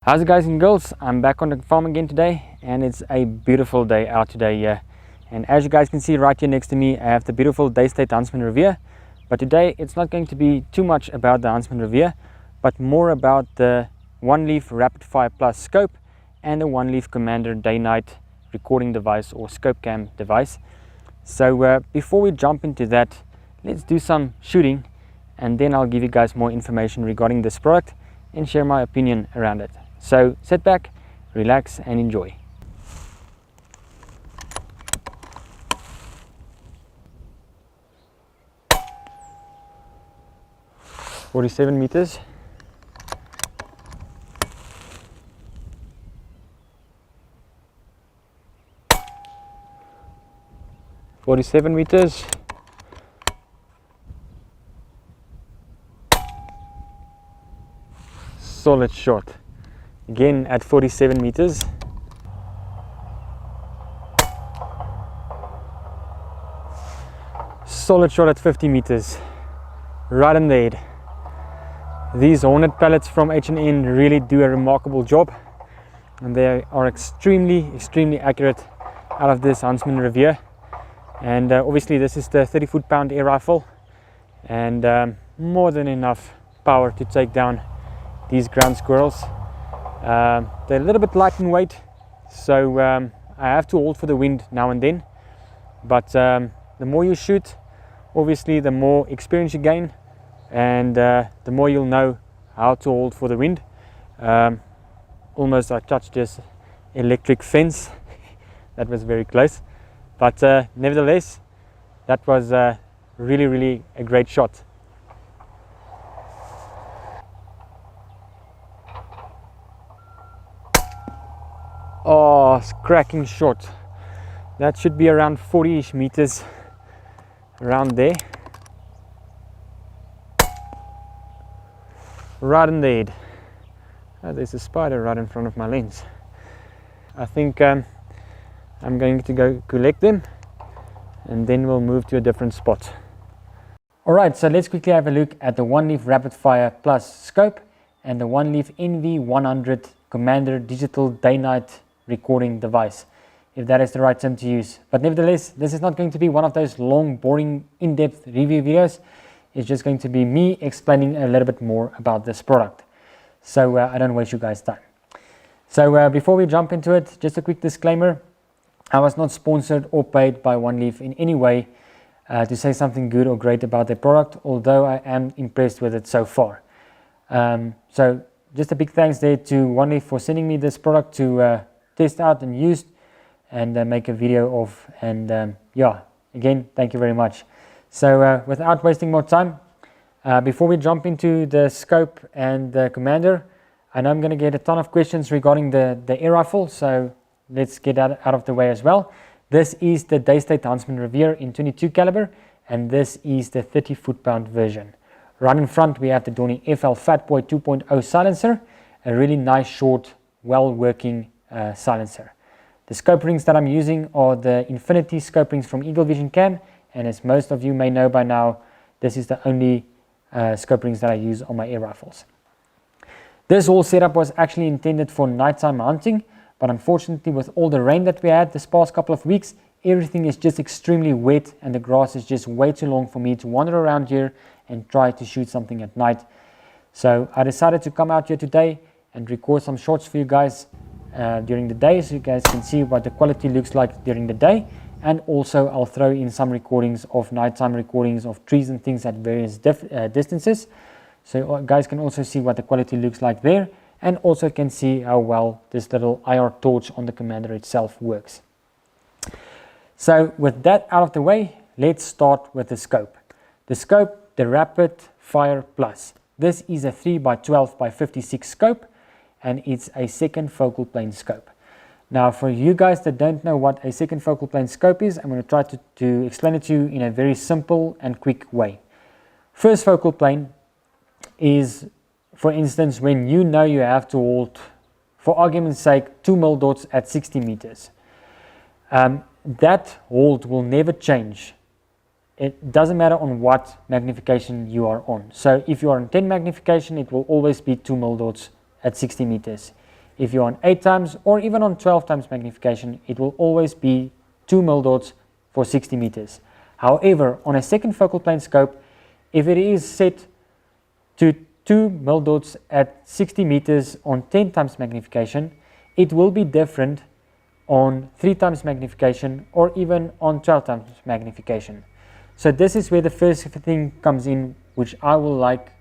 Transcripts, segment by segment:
How's it, guys and girls? I'm back on the farm again today, and it's a beautiful day out today here. And as you guys can see right here next to me, I have the beautiful Daystate Huntsman Revere. But today it's not going to be too much about the Huntsman Revere, but more about the oneleaf Rapidfire Plus scope and the oneleaf Commander day-night recording device or scope cam device. So before we jump into that, let's do some shooting, and then I'll give you guys more information regarding this product and share my opinion around it. So sit back, relax and enjoy. "47 meters. "47 meters. Solid shot. Again at 47 meters. Solid shot at 50 meters. Right in the head. These Hornet pellets from H&N really do a remarkable job, and they are extremely accurate out of this Huntsman Revere. And obviously this is the 30 foot-pound air rifle, and more than enough power to take down these ground squirrels. They're a little bit light in weight, so I have to hold for the wind now and then, but the more you shoot, obviously the more experience you gain, and the more you'll know how to hold for the wind. Almost I touched this electric fence. That was very close, but nevertheless that was really a great shot. Oh, it's cracking shot. That should be around 40-ish meters, around there. Right in the head. Oh, there's a spider right in front of my lens. I think I'm going to go collect them, and then we'll move to a different spot. Alright, so let's quickly have a look at the oneleaf Rapidfire Plus scope and the oneleaf NV100 Commander digital day-night recording device, if that is the right term to use. But nevertheless, this is not going to be one of those long, boring, in-depth review videos. It's just going to be me explaining a little bit more about this product, so I don't waste you guys' time. So before we jump into it, just a quick disclaimer: I was not sponsored or paid by oneleaf in any way to say something good or great about their product, although I am impressed with it so far. So just a big thanks there to oneleaf for sending me this product to test out and use and make a video of, and yeah, again, thank you very much. So without wasting more time, before we jump into the scope and the Commander, I know I'm going to get a ton of questions regarding the air rifle, so let's get that out of the way as well. This is the Daystate Huntsman Revere in 22 caliber, and this is the 30 foot-pound version. Right in front we have the DonnyFL Fatboy 2.0 silencer, a really nice, short, well-working silencer. The scope rings that I'm using are the Infinity scope rings from Eaglevisioncam, and as most of you may know by now, this is the only scope rings that I use on my air rifles. This whole setup was actually intended for nighttime hunting, but unfortunately with all the rain that we had this past couple of weeks, everything is just extremely wet and the grass is just way too long for me to wander around here and try to shoot something at night. So I decided to come out here today and record some shots for you guys during the day, so you guys can see what the quality looks like during the day, and also I'll throw in some recordings of nighttime recordings of trees and things at various distances, so you guys can also see what the quality looks like there, and also can see how well this little IR torch on the Commander itself works. So with that out of the way, let's start with the scope. The scope, the Rapidfire Plus. This is a 3x12x56 scope, and it's a second focal plane scope. Now for you guys that don't know what a second focal plane scope is, I'm going to try to explain it to you in a very simple and quick way. First focal plane is, for instance, when you know you have to hold, for argument's sake, 2 mil dots at 60 meters. That hold will never change. It doesn't matter on what magnification you are on. So if you are on 10 magnification, it will always be 2 mil dots at 60 meters. If you're on 8 times or even on 12 times magnification, it will always be 2 mil dots for 60 meters. However, on a second focal plane scope, if it is set to 2 mil dots at 60 meters on 10 times magnification, it will be different on 3 times magnification or even on 12 times magnification. So this is where the first thing comes in, which I will like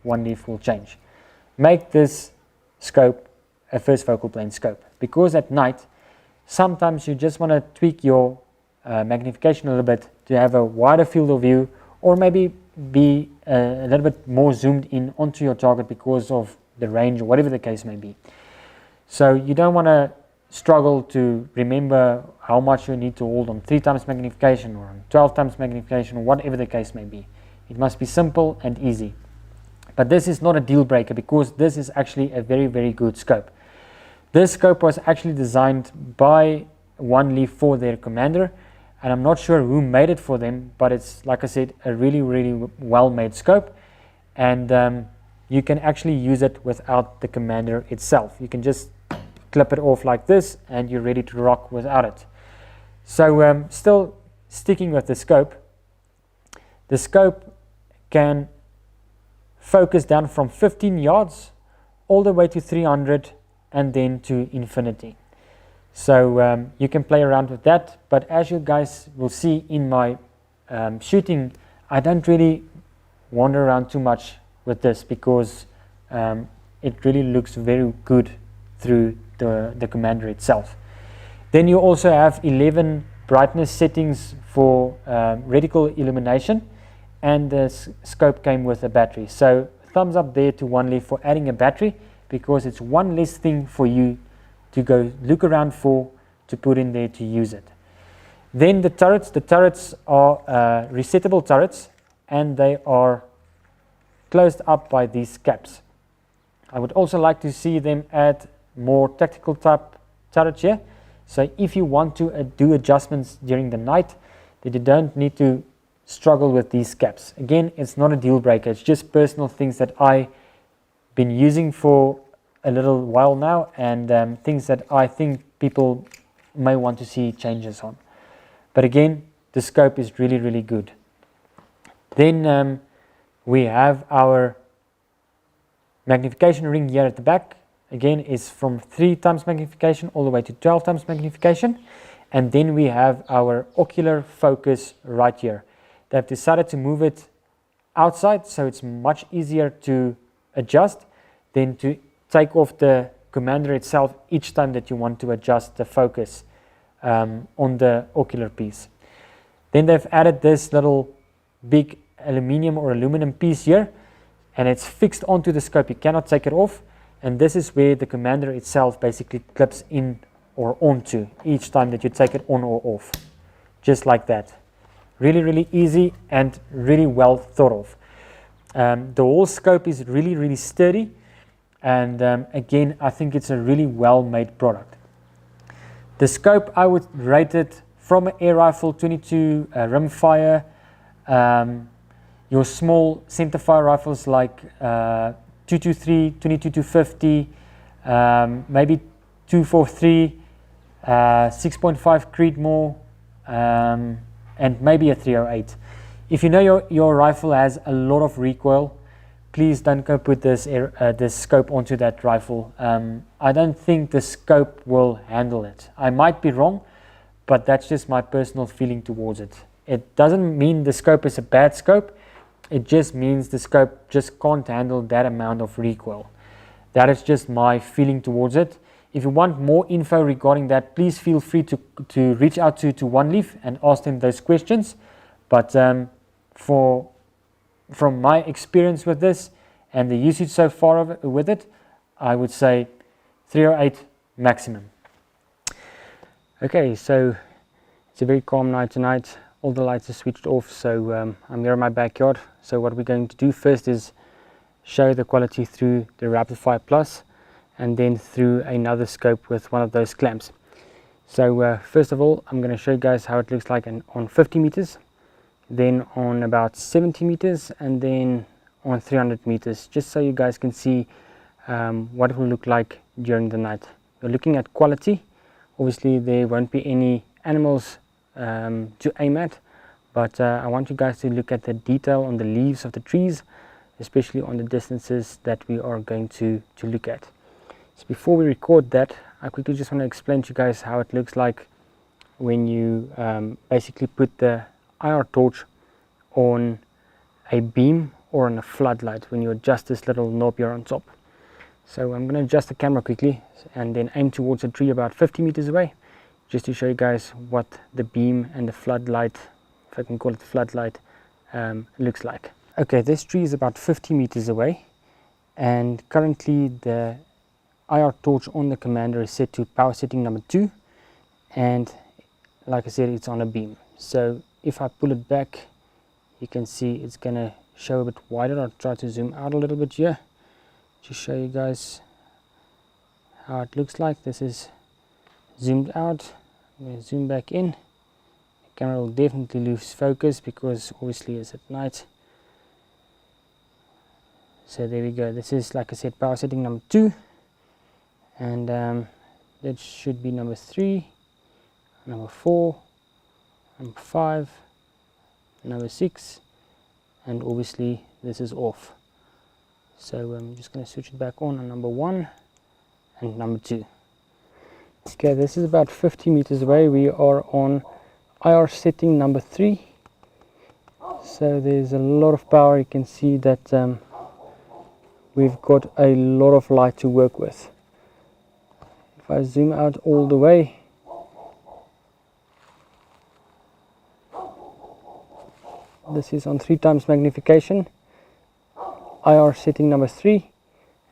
OneLeaf will change. Make this scope a first focal plane scope, because at night sometimes you just want to tweak your magnification a little bit to have a wider field of view, or maybe be a little bit more zoomed in onto your target because of the range or whatever the case may be. So you don't want to struggle to remember how much you need to hold on 3 times magnification or on 12 times magnification or whatever the case may be. It must be simple and easy. But this is not a deal breaker, because this is actually a very, very good scope. This scope was actually designed by OneLeaf for their commander, and I'm not sure who made it for them, but it's, like I said, a really, really well made scope, and you can actually use it without the commander itself. You can just clip it off like this and you're ready to rock without it. So still sticking with the scope can focus down from 15 yards all the way to 300 and then to infinity. So you can play around with that, but as you guys will see in my shooting, I don't really wander around too much with this, because it really looks very good through the commander itself. Then you also have 11 brightness settings for reticle illumination, and the scope came with a battery. So thumbs up there to OneLeaf for adding a battery, because it's one less thing for you to go look around for, to put in there to use it. Then the turrets are resettable turrets, and they are closed up by these caps. I would also like to see them add more tactical type turrets here. So if you want to do adjustments during the night, that you don't need to struggle with these caps. Again, it's not a deal breaker, it's just personal things that I've been using for a little while now, and things that I think people may want to see changes on. But again, the scope is really, really good. Then we have our magnification ring here at the back. Again, is from 3 times magnification all the way to 12 times magnification. And then we have our ocular focus right here. They've decided to move it outside, so it's much easier to adjust than to take off the commander itself each time that you want to adjust the focus on the ocular piece. Then they've added this little big aluminum piece here, and it's fixed onto the scope. You cannot take it off, and this is where the commander itself basically clips in or onto each time that you take it on or off, just like that. Really, really easy and really well thought of. The whole scope is really, really sturdy, and again, I think it's a really well made product. The scope, I would rate it from an air rifle 22 rimfire, your small centerfire rifles like 223, 22-250, maybe 243, 6.5 Creedmoor, and maybe a 308. If you know your rifle has a lot of recoil, please don't go put this scope onto that rifle. I don't think the scope will handle it. I might be wrong, but that's just my personal feeling towards it. It doesn't mean the scope is a bad scope. It just means the scope just can't handle that amount of recoil. That is just my feeling towards it. If you want more info regarding that, please feel free to reach out to OneLeaf and ask them those questions. But from my experience with this and the usage so far with it, I would say 308 maximum. Okay, so it's a very calm night tonight. All the lights are switched off, so I'm here in my backyard. So what we're going to do first is show the quality through the Rapidfire Plus, and then through another scope with one of those clamps. So first of all, I'm going to show you guys how it looks like on 50 meters, then on about 70 meters, and then on 300 meters, just so you guys can see what it will look like during the night. We're looking at quality. Obviously there won't be any animals to aim at, but I want you guys to look at the detail on the leaves of the trees, especially on the distances that we are going to look at. So before we record that, I quickly just want to explain to you guys how it looks like when you basically put the IR torch on a beam or on a floodlight, when you adjust this little knob here on top. So I'm going to adjust the camera quickly and then aim towards a tree about 50 meters away, just to show you guys what the beam and the floodlight, if I can call it floodlight, looks like. Okay, this tree is about 50 meters away, and currently the IR torch on the commander is set to power setting number 2, and like I said, it's on a beam. So if I pull it back, you can see it's gonna show a bit wider. I'll try to zoom out a little bit here to show you guys how it looks like. This is zoomed out. I'm going to zoom back in. The camera will definitely lose focus because obviously it's at night. So there we go. This is, like I said, power setting number 2, and that should be number 3, number 4, number 5, number 6, and obviously this is off. So I'm just going to switch it back on number 1 and number 2. Okay, this is about 50 meters away. We are on IR setting number 3. So there's a lot of power. You can see that we've got a lot of light to work with. If I zoom out all the way, this is on 3 times magnification, IR setting number 3,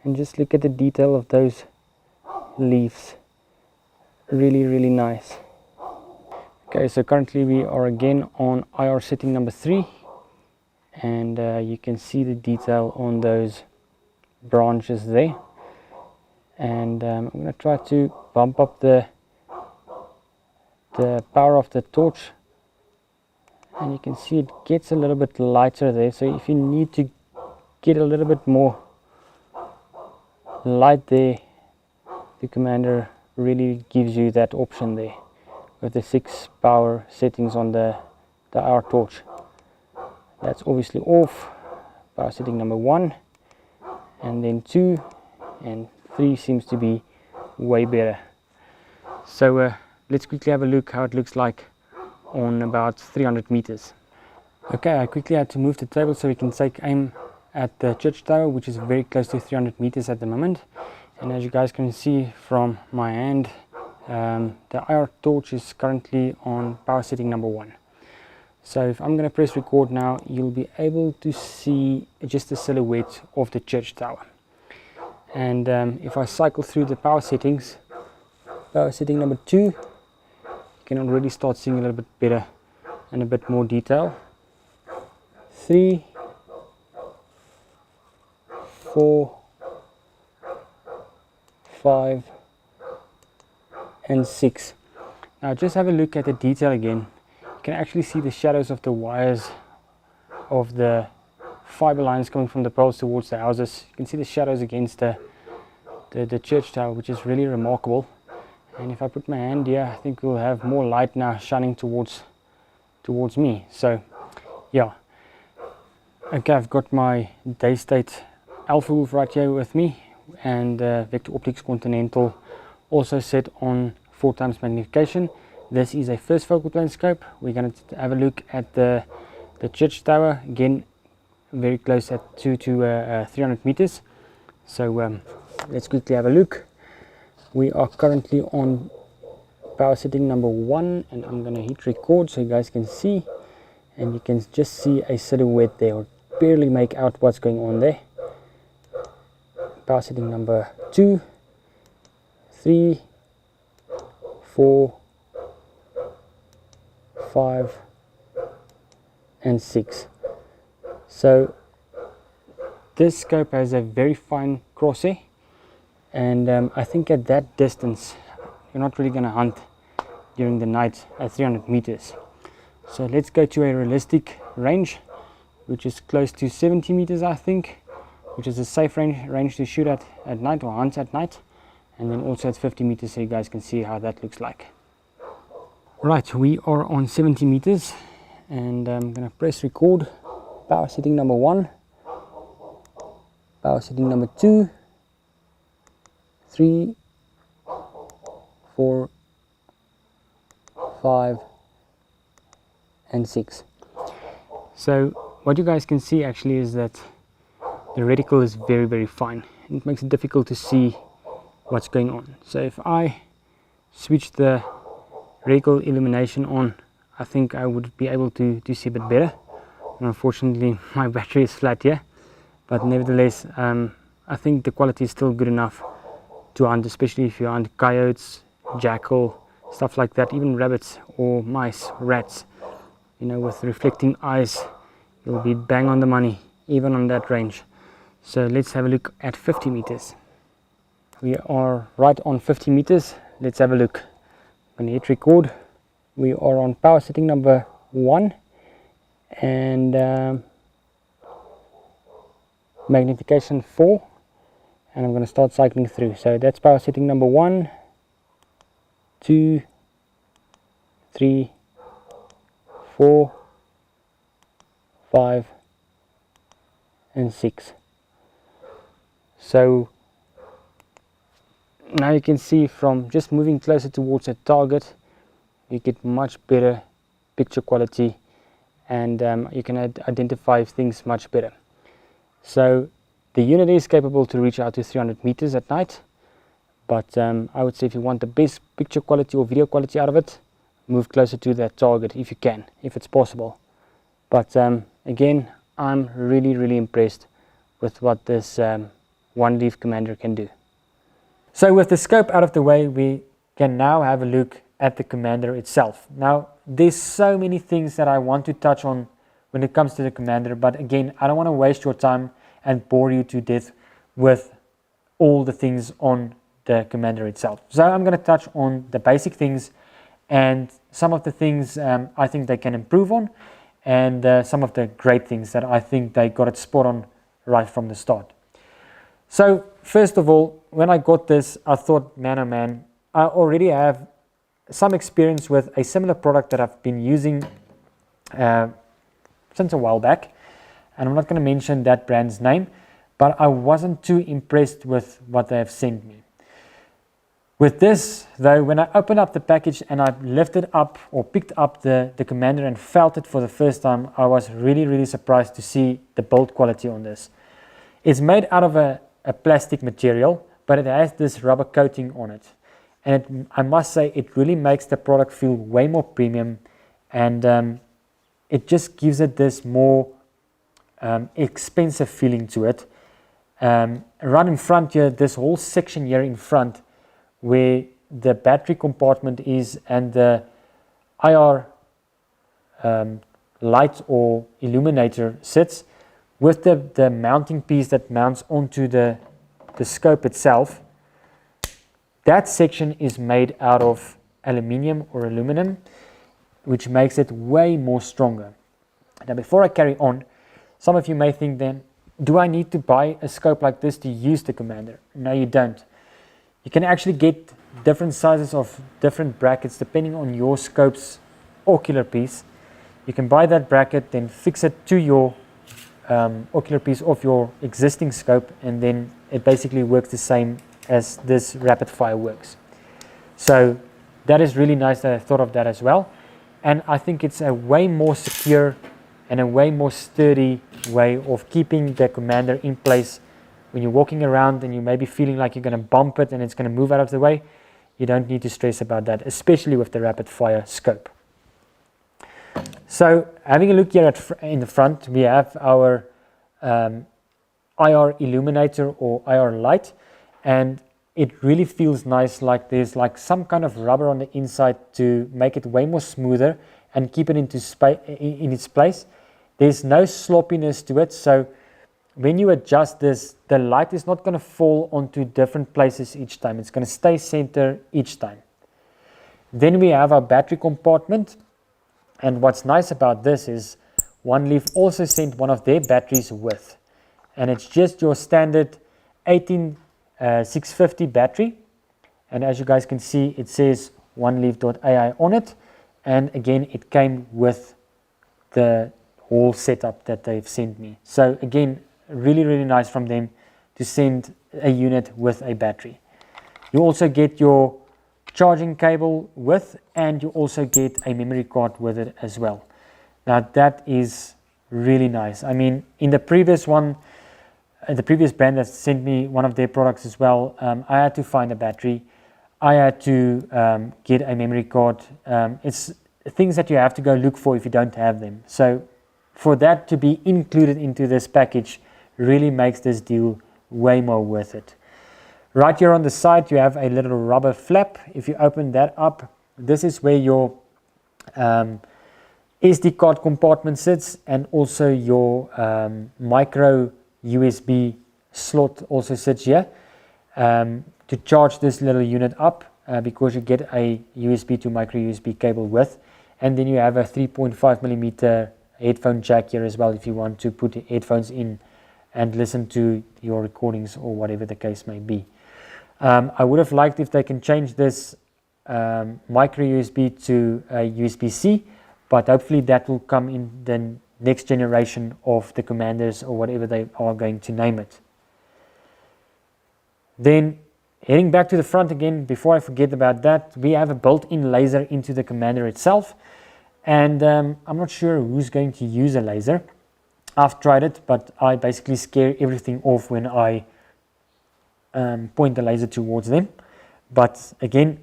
and just look at the detail of those leaves. Really nice. Okay, so currently we are again on IR setting number 3, and you can see the detail on those branches there. And I'm going to try to bump up the power of the torch, and you can see it gets a little bit lighter there. So if you need to get a little bit more light there, the commander really gives you that option there with the 6 power settings on the IR torch. That's obviously off. Power setting number 1, and then 2, and 3 seems to be way better. So let's quickly have a look how it looks like on about 300 meters. Okay, I quickly had to move the table so we can take aim at the church tower, which is very close to 300 meters at the moment. And as you guys can see from my hand, the IR torch is currently on power setting number 1. So if I'm going to press record now, you'll be able to see just the silhouette of the church tower. And if I cycle through the power settings, power setting number 2, you can already start seeing a little bit better and a bit more detail. 3, 4, 5, and 6. Now just have a look at the detail again. You can actually see the shadows of the wires of the fiber lines coming from the poles towards the houses. You can see the shadows against the church tower, which is really remarkable. And if I put my hand here, I think we'll have more light now shining towards me. So yeah, okay, I've got my Daystate Alpha Wolf right here with me, and Vector Optics Continental also set on 4 times magnification. This is a first focal plane scope. We're going to have a look at the church tower, again very close at 2 to 300 meters. So let's quickly have a look. We are currently on power setting number 1, and I'm going to hit record so you guys can see, and you can just see a silhouette there, or barely make out what's going on there. Power setting number 2, 3, 4, 5, and 6. So this scope has a very fine crosshair, and I think at that distance you're not really going to hunt during the night at 300 meters. So let's go to a realistic range, which is close to 70 meters, I think, which is a safe range to shoot at night or hunt at night, and then also at 50 meters so you guys can see how that looks like. Right, we are on 70 meters and I'm going to press record. Power setting number 1, power setting number 2, 3, 4, 5 and 6. So what you guys can see actually is that the reticle is very fine. It makes it difficult to see what's going on. So if I switch the reticle illumination on, I think I would be able to see a bit better. And unfortunately my battery is flat here, but nevertheless I think the quality is still good enough to hunt, especially if you hunt coyotes, jackal, stuff like that, even rabbits or mice, rats. You know, with reflecting eyes, you'll be bang on the money, even on that range. So let's have a look at 50 meters. We are right on 50 meters. Let's have a look. I'm going to hit record. We are on power setting number 1 and magnification 4, and I'm going to start cycling through. So that's power setting number 1, 2, 3, 4, 5 and 6. So now you can see from just moving closer towards the target, you get much better picture quality, and you can identify things much better. So the unit is capable to reach out to 300 meters at night, but I would say if you want the best picture quality or video quality out of it, move closer to that target if you can, if it's possible. But again, I'm really impressed with what this OneLeaf Commander can do. So with the scope out of the way, we can now have a look at the Commander itself. Now there's so many things that I want to touch on when it comes to the Commander, but again, I don't want to waste your time and bore you to death with all the things on the Commander itself. So I'm going to touch on the basic things and some of the things I think they can improve on, and some of the great things that I think they got it spot on right from the start. So first of all, when I got this, I thought, man oh man, I already have some experience with a similar product that I've been using since a while back, and I'm not going to mention that brand's name, but I wasn't too impressed with what they have sent me. With this though, when I opened up the package and I lifted up or picked up the Commander and felt it for the first time, I was really surprised to see the build quality on this. It's made out of a plastic material, but it has this rubber coating on it, and I must say it really makes the product feel way more premium, and it just gives it this more expensive feeling to it. Right in front here, this whole section here in front where the battery compartment is and the IR light or illuminator sits, with the mounting piece that mounts onto the scope itself, that section is made out of aluminium or aluminum, which makes it way more stronger. Now before I carry on, some of you may think then, do I need to buy a scope like this to use the Commander? No, you don't. You can actually get different sizes of different brackets depending on your scope's ocular piece. You can buy that bracket, then fix it to your ocular piece of your existing scope, and then it basically works the same as this Rapidfire works. So that is really nice that I thought of that as well, and I think it's a way more secure and a way more sturdy way of keeping the Commander in place. When you're walking around and you may be feeling like you're going to bump it and it's going to move out of the way, you don't need to stress about that, especially with the Rapidfire scope. So having a look here in the front, we have our IR illuminator or IR light, and it really feels nice, like there's like some kind of rubber on the inside to make it way more smoother and keep it in its place. There's no sloppiness to it, so when you adjust this, the light is not going to fall onto different places each time. It's going to stay center each time. Then we have our battery compartment, and what's nice about this is OneLeaf also sent one of their batteries with, and it's just your standard 18650 battery, and as you guys can see, it says oneleaf.ai on it, and again it came with the whole setup that they've sent me. So again, really nice from them to send a unit with a battery. You also get your charging cable with, and you also get a memory card with it as well. Now that is really nice. I mean, in the previous one, the previous brand that sent me one of their products as well, I had to find a battery, I had to get a memory card. It's things that you have to go look for if you don't have them. So for that to be included into this package really makes this deal way more worth it. Right here on the side you have a little rubber flap. If you open that up, this is where your SD card compartment sits, and also your micro USB slot also sits here to charge this little unit up, because you get a USB to micro USB cable with, and then you have a 3.5mm headphone jack here as well if you want to put headphones in and listen to your recordings or whatever the case may be. I would have liked if they can change this micro USB to a USB-C, but hopefully that will come in the next generation of the Commanders or whatever they are going to name it. Then heading back to the front again, before I forget about that, we have a built-in laser into the Commander itself, and I'm not sure who's going to use a laser. I've tried it, but I basically scare everything off when I point the laser towards them. But again,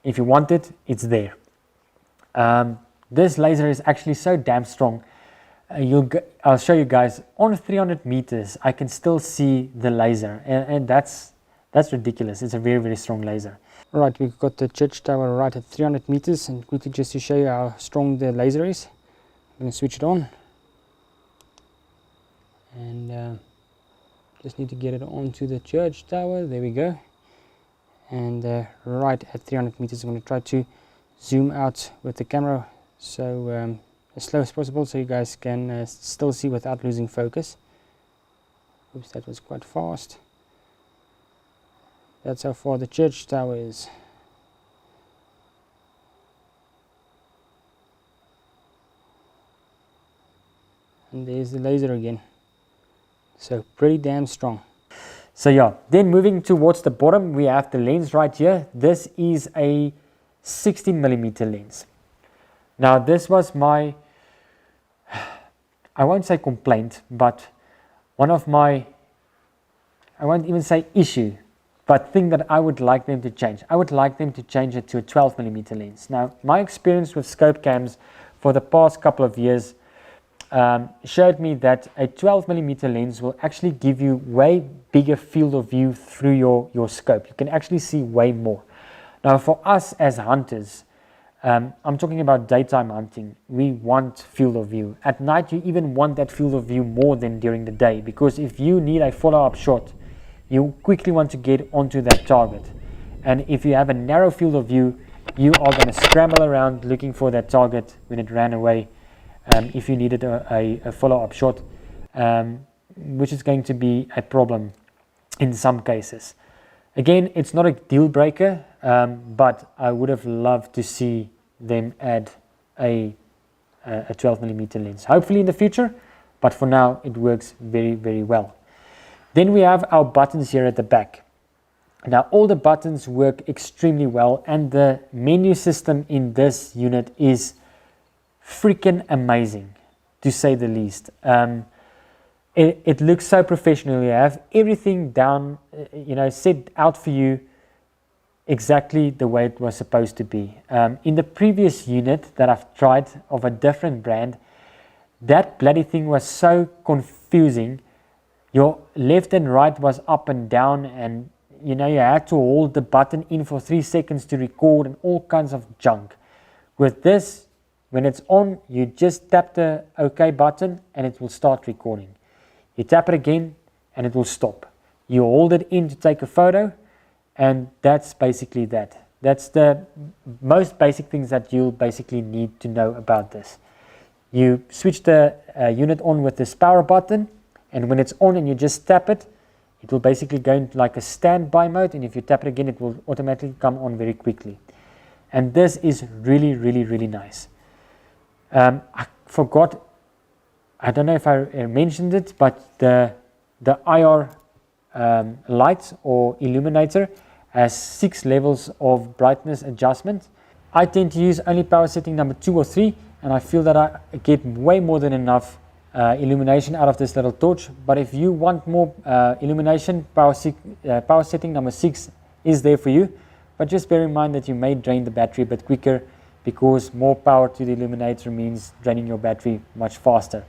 if you want it, it's there. This laser is actually so damn strong. I'll show you guys, on 300 meters I can still see the laser, and that's ridiculous. It's a very strong laser. Right, we've got the church tower right at 300 meters, and quickly just to show you how strong the laser is, I'm going to switch it on, and just need to get it onto the church tower. There we go. And right at 300 meters I'm going to try to zoom out with the camera so as slow as possible, so you guys can still see without losing focus. Oops, that was quite fast. That's how far the church tower is. And there's the laser again. So pretty damn strong. So yeah, then moving towards the bottom, we have the lens right here. This is a 16mm lens. Now this was my, I won't say complaint, but one of my, I won't even say issue, but thing that I would like them to change. I would like them to change it to a 12mm lens. Now my experience with scope cams for the past couple of years showed me that a 12mm lens will actually give you way bigger field of view through your scope. You can actually see way more. Now for us as hunters, I'm talking about daytime hunting, we want field of view. At night you even want that field of view more than during the day, because if you need a follow-up shot, you quickly want to get onto that target. And if you have a narrow field of view, you are going to scramble around looking for that target when it ran away. If you needed a follow-up shot, which is going to be a problem in some cases. Again, it's not a deal breaker, but I would have loved to see them add a 12mm lens. Hopefully in the future, but for now it works very well. Then we have our buttons here at the back. Now all the buttons work extremely well, and the menu system in this unit is freaking amazing, to say the least. It looks so professional. You have everything down, set out for you exactly the way it was supposed to be. In the previous unit that I've tried of a different brand, that bloody thing was so confusing. Your left and right was up and down, and you had to hold the button in for 3 seconds to record and all kinds of junk. With this, when it's on, you just tap the OK button and it will start recording. You tap it again and it will stop. You hold it in to take a photo, and that's basically that. That's the most basic things that you'll basically need to know about this. You switch the unit on with this power button, and when it's on and you just tap it, it will basically go into like a standby mode, and if you tap it again, it will automatically come on very quickly. And this is really, really, really nice. I forgot, I don't know if I mentioned it, but the IR light or illuminator has 6 levels of brightness adjustment. I tend to use only power setting number 2 or 3, and I feel that I get way more than enough illumination out of this little torch. But if you want more illumination, power setting number 6 is there for you. But just bear in mind that you may drain the battery a bit quicker, because more power to the illuminator means draining your battery much faster.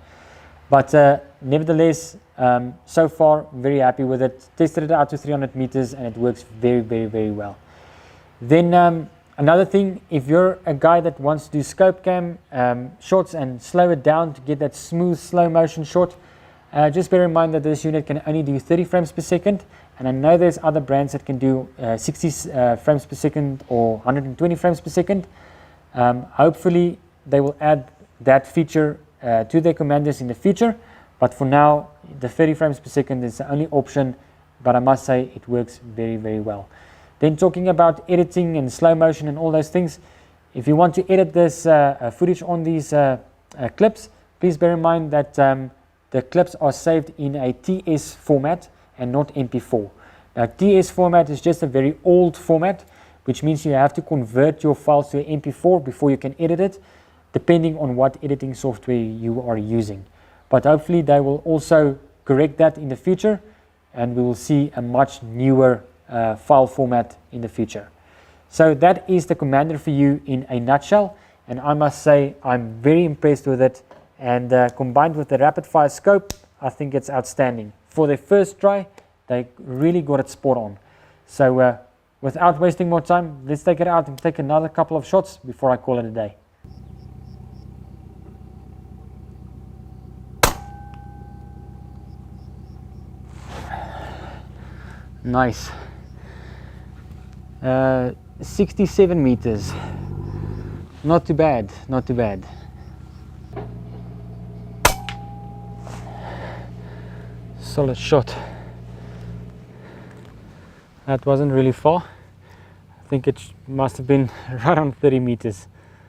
But nevertheless, so far very happy with it. Tested it out to 300 meters and it works very, very, very well. Then another thing, if you're a guy that wants to do scope cam shots and slow it down to get that smooth slow motion shot, just bear in mind that this unit can only do 30 frames per second, and I know there's other brands that can do 60 frames per second or 120 frames per second. Hopefully they will add that feature to their commanders in the future, but for now the 30 frames per second is the only option, but I must say it works very, very well. Then talking about editing and slow motion and all those things, if you want to edit this footage on these clips, please bear in mind that the clips are saved in a TS format and not MP4. Now TS format is just a very old format, which means you have to convert your files to MP4 before you can edit it, depending on what editing software you are using. But hopefully they will also correct that in the future, and we will see a much newer file format in the future. So that is the Commander for you in a nutshell, and I must say I'm very impressed with it, and combined with the Rapidfire scope, I think it's outstanding. For their first try, they really got it spot on. So without wasting more time, let's take it out and take another couple of shots before I call it a day. Nice. 67 meters. Not too bad, not too bad. Solid shot. That wasn't really far. I think it must have been right on 30 meters.